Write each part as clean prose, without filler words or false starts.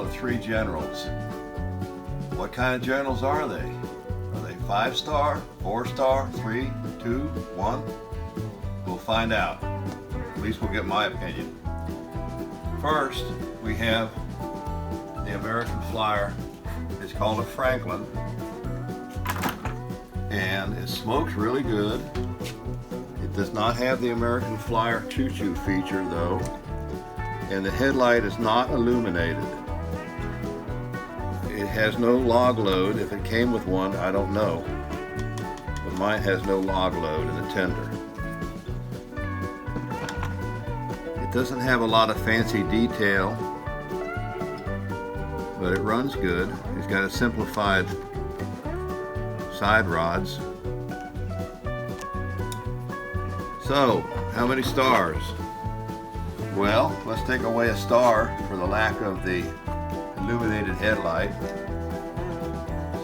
of 3 generals. What kind of generals are they? Are they 5-star, 4-star, 3, 2, 1? We'll find out. At least we'll get my opinion. First, we have the American Flyer. It's called a Franklin, and it smokes really good. It does not have the American Flyer choo-choo feature though, and the headlight is not illuminated. It has no log load. If it came with one, I don't know, but mine has no log load in the tender. It doesn't have a lot of fancy detail, but it runs good. It's got a simplified side rods. So, how many stars? Well, let's take away a star for the lack of the illuminated headlight.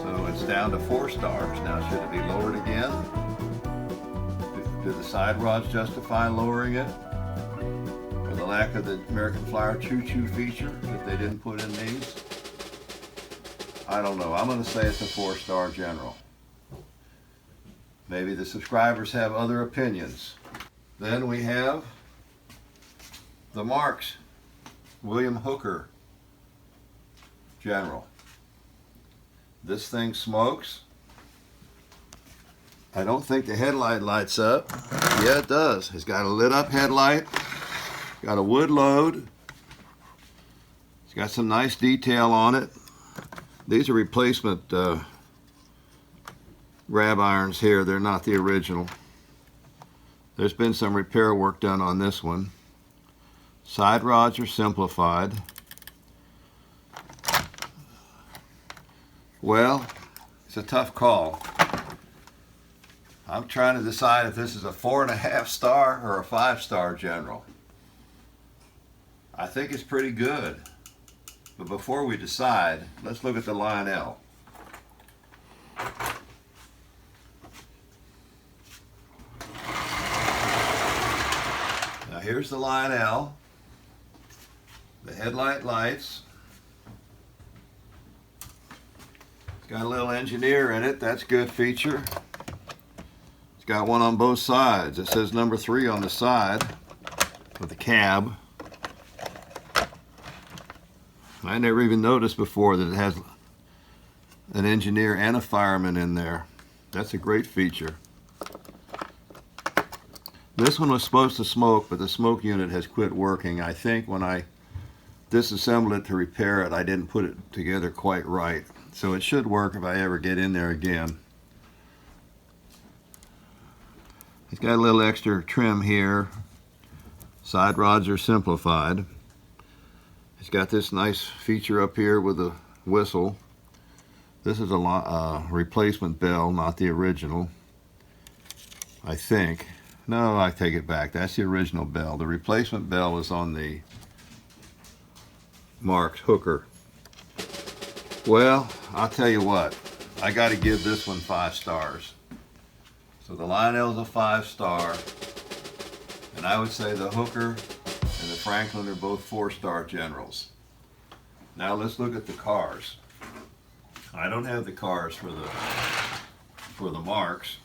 So it's down to 4 stars. Now, should it be lowered again? Do the side rods justify lowering it? For the lack of the American Flyer choo-choo feature that they didn't put in these? I don't know. I'm going to say it's a 4-star general. Maybe the subscribers have other opinions. Then we have the Marx William Hooker General. This thing smokes. I don't think the headlight lights up. Yeah, it does. It's got a lit up headlight. Got a wood load. It's got some nice detail on it. These are replacement grab irons here. They're not the original. There's been some repair work done on this one. Side rods are simplified. Well, it's a tough call. I'm trying to decide if this is a 4.5 star or a 5-star general. I think it's pretty good. But before we decide, let's look at the Lionel. Now here's the Lionel. The headlight lights. It's got a little engineer in it. That's a good feature. It's got one on both sides. It says number 3 on the side of the cab. I never even noticed before that it has an engineer and a fireman in there. That's a great feature. This one was supposed to smoke, but the smoke unit has quit working. I think when I disassembled it to repair it, I didn't put it together quite right. So it should work if I ever get in there again. It's got a little extra trim here. Side rods are simplified. It's got this nice feature up here with a whistle. This is a replacement bell, not the original, I think. No, I take it back. That's the original bell. The replacement bell is on the Marx Hooker. Well, I'll tell you what. I got to give this one 5 stars. So the Lionel's a 5-star, and I would say the Hooker and the Franklin are both 4-star generals. Now let's look at the cars. I don't have the cars for the Marx.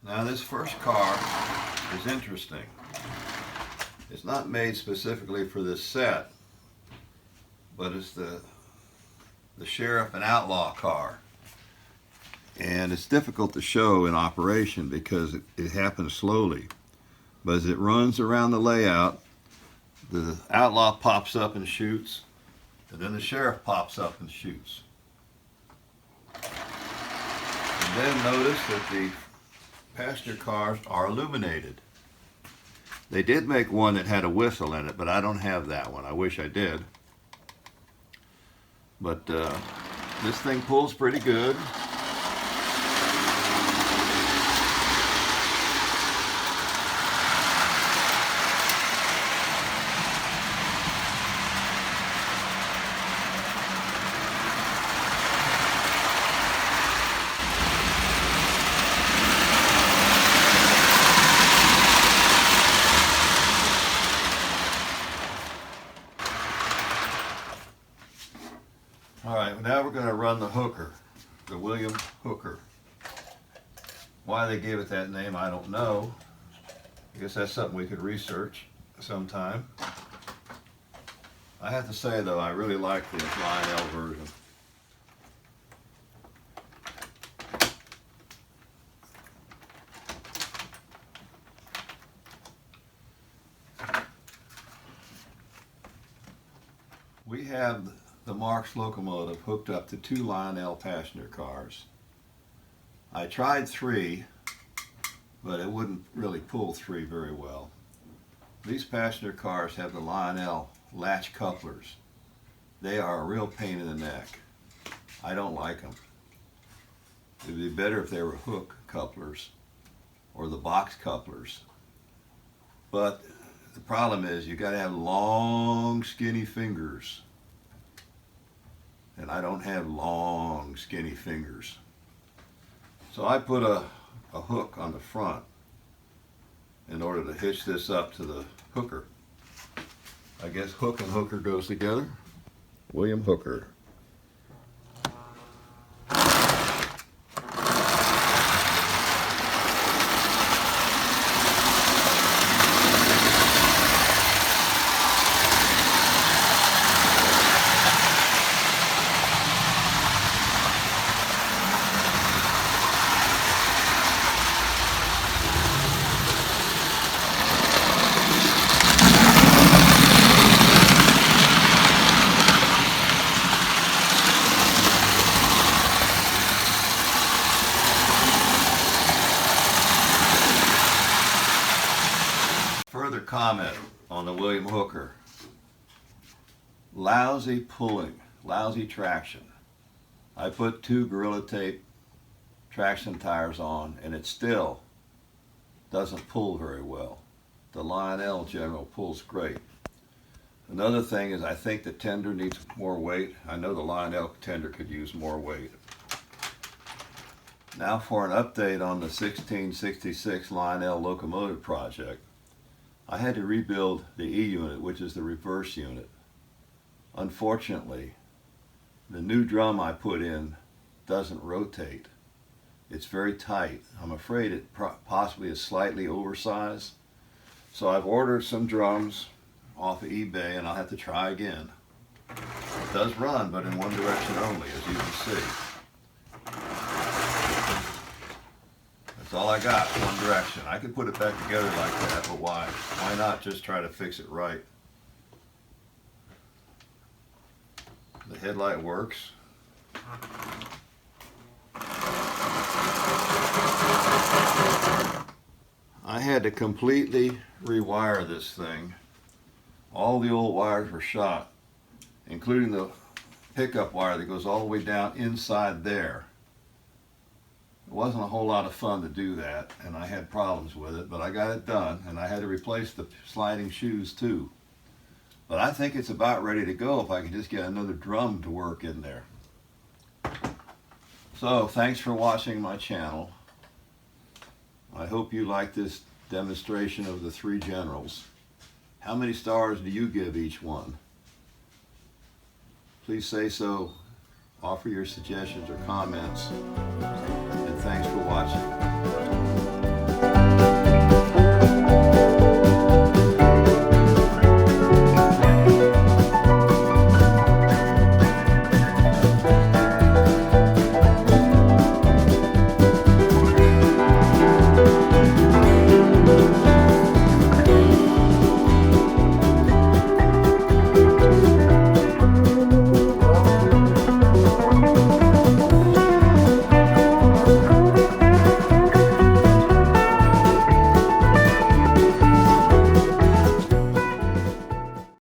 Now this first car is interesting. It's not made specifically for this set, but it's the sheriff and outlaw car. And it's difficult to show in operation because it happens slowly. But as it runs around the layout, the outlaw pops up and shoots, and then the sheriff pops up and shoots. And then notice that the passenger cars are illuminated. They did make one that had a whistle in it, but I don't have that one. I wish I did. But this thing pulls pretty good. Now we're going to run the hooker, the William hooker. Why they gave it that name, I don't know. I guess that's something we could research sometime. I have to say though, I really like the Lionel version. We have the Marx locomotive hooked up to 2 Lionel passenger cars. I tried 3, but it wouldn't really pull 3 very well. These passenger cars have the Lionel latch couplers. They are a real pain in the neck. I don't like them. It would be better if they were hook couplers or the box couplers. But the problem is you got to have long skinny fingers. And I don't have long skinny fingers. So I put a hook on the front in order to hitch this up to the hooker. I guess hook and hooker goes together. William Hooker. Further comment on the William Hooker. Lousy pulling, lousy traction. I put 2 Gorilla Tape traction tires on and it still doesn't pull very well. The Lionel General pulls great. Another thing is I think the tender needs more weight. I know the Lionel tender could use more weight. Now for an update on the 1666 Lionel locomotive project. I had to rebuild the E unit, which is the reverse unit. Unfortunately, the new drum I put in doesn't rotate. It's very tight. I'm afraid it possibly is slightly oversized. So I've ordered some drums off of eBay and I'll have to try again. It does run, but in one direction only, as you can see. That's all I got, one direction. I could put it back together like that, but why? Why not just try to fix it right? The headlight works. I had to completely rewire this thing. All the old wires were shot, including the pickup wire that goes all the way down inside there. It wasn't a whole lot of fun to do that, and I had problems with it, but I got it done, and I had to replace the sliding shoes too. But I think it's about ready to go if I can just get another drum to work in there. So, thanks for watching my channel. I hope you like this demonstration of the 3 generals. How many stars do you give each one? Please say so. Offer your suggestions or comments. And thanks for watching.